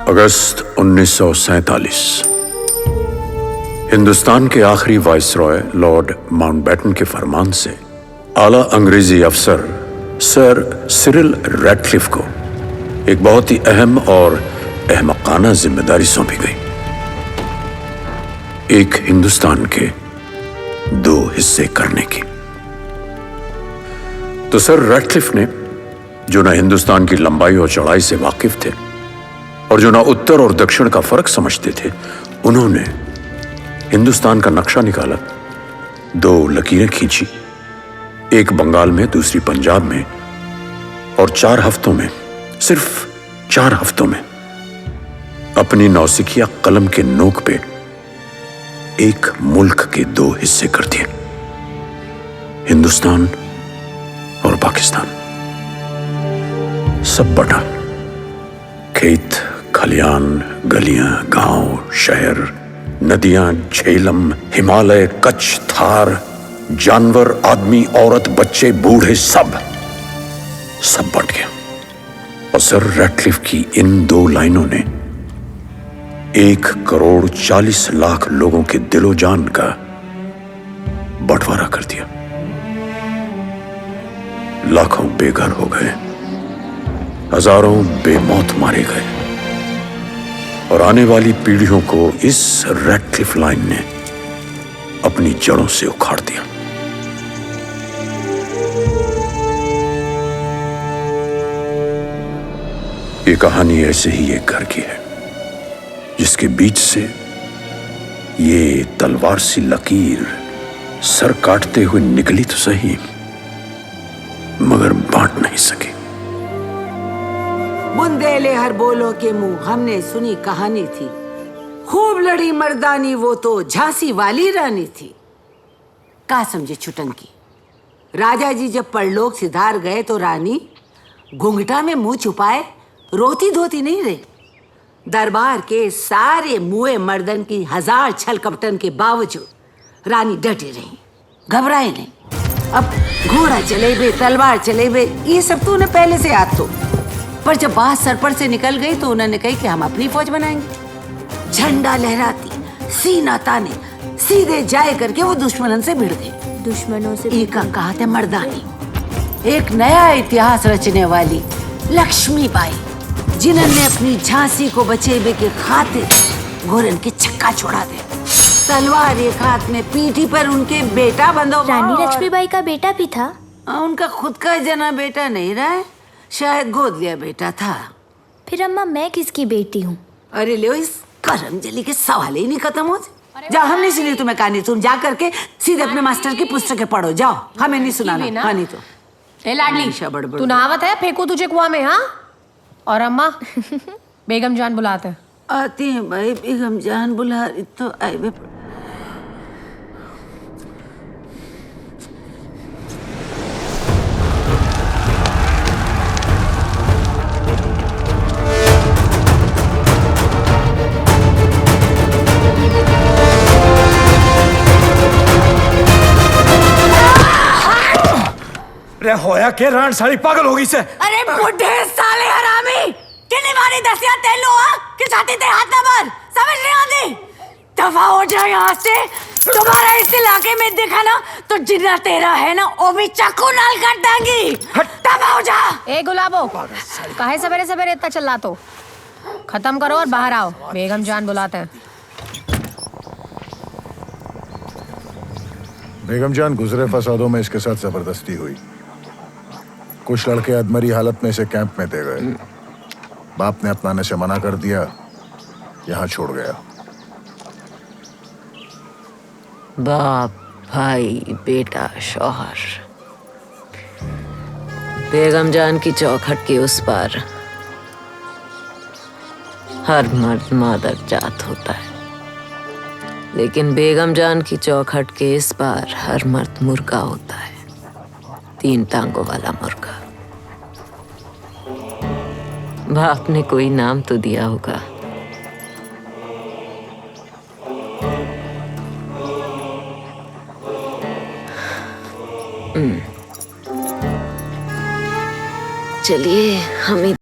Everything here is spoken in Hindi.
अगस्त 1947 हिंदुस्तान के आखिरी वाइसरॉय लॉर्ड माउंटबेटन के फरमान से आला अंग्रेजी अफसर सर सिरिल रैडक्लिफ को एक बहुत ही अहम और अहमकाना जिम्मेदारी सौंपी गई। एक हिंदुस्तान के दो हिस्से करने की। तो सर रैडक्लिफ ने, जो ना हिंदुस्तान की लंबाई और चौड़ाई से वाकिफ थे और जो ना उत्तर और दक्षिण का फर्क समझते थे, उन्होंने हिंदुस्तान का नक्शा निकाला, दो लकीरें खींची, एक बंगाल में, दूसरी पंजाब में, और 4 हफ्तों में, सिर्फ 4 हफ्तों में अपनी नौसिखिया कलम के नोक पे एक मुल्क के 2 हिस्से कर दिए, हिंदुस्तान और पाकिस्तान। सब बटा, खेत खलियान, गलियां, गांव, शहर, नदियां, झेलम, हिमालय, कच्छ, थार, जानवर, आदमी, औरत, बच्चे, बूढ़े, सब बट गया। और सर रैडक्लिफ की इन 2 लाइनों ने 1,40,00,000 लोगों के दिलो जान का बंटवारा कर दिया। लाखों बेघर हो गए, हजारों बेमौत मारे गए, और आने वाली पीढ़ियों को इस रैडक्लिफ लाइन ने अपनी जड़ों से उखाड़ दिया। ये कहानी ऐसे ही एक घर की है, जिसके बीच से ये तलवार सी लकीर सर काटते हुए निकली तो सही, मगर बांट नहीं सकी। बुंदेले हर बोलो के मुंह, हमने सुनी कहानी थी, खूब लड़ी मर्दानी, वो तो झांसी वाली रानी थी। का समझे छुटंकी, राजा जी जब परलोक सिधार गए तो रानी घुंघटा में मुंह छुपाए रोती धोती नहीं रही। दरबार के सारे मुए मर्दन की 1000 छल कपटन के बावजूद रानी डटी रही, घबराए नहीं। अब घोड़ा चले बे, तलवार चले बे, ये सब तो उन्हें पहले से याद तो, पर जब बात सर पर से निकल गई तो उन्होंने कही कि हम अपनी फौज बनाएंगे। झंडा लहराती, सीना ताने, सीधे जाए करके वो दुश्मनों से भिड़ गए। दुश्मनों से एक का कहा था मर्दानी, एक नया इतिहास रचने वाली लक्ष्मीबाई, जिन्होंने अपनी झांसी को बचेबे के खातिर घोरन के छक्का छोड़ा दे। तलवार एक हाथ में, पीठी पर उनके बेटा बंधो। रानी लक्ष्मीबाई का बेटा भी था? उनका खुद का जना बेटा नहीं रहा है, शायद गोद लिया बेटा था। फिर अम्मा मैं किसकी बेटी हूँ? अरे लो, इस करमजली के सवाल ही नहीं खत्म हो। जाओ, हमने सुनी तुम्हें कहानी, तुम जा करके सीधे अपने मास्टर की पुस्तकें पढ़ो, जाओ, हमें नहीं सुनाना कहानी। तो ए लाडली, तू नहावत है, फेंकू तुझे कुआं में? हाँ। और अम्मा बेगम जान बुलाते हैं। आती है भाई, बेगम जान बुला रही तो आए। होया के रान सारी पागल होगी से। अरे बुढ़े साले हरामी, कितनी बारी दसिया तेलो कि छाती ते हाथ ना मार, समझ नहीं आती? दफा हो जा यहाँ से। तुम्हारा इस इलाके में देखा ना तो जितना तेरा है ना वो भी चाकू नाल काट देंगी। दफा हो जा। ए गुलाबो, काहे सवेरे सवेरे इतना चिल्ला? तो खत्म करो और बाहर आओ, बेगम जान बुलाते हैं। बेगम जान गुजरे फसादों में इसके साथ जबरदस्ती हुई। कुछ लड़के अधमरी हालत में इसे कैंप में दे गए। बाप ने अपनाने से मना कर दिया, यहाँ छोड़ गया। बाप, भाई, बेटा, शौहर, बेगम जान की चौखट के उस पार हर मर्द मादर जात होता है, लेकिन बेगम जान की चौखट के इस पार हर मर्द मुर्गा होता है, 3 टांगों वाला मुर्गा। बाप ने कोई नाम तो दिया होगा। चलिए हम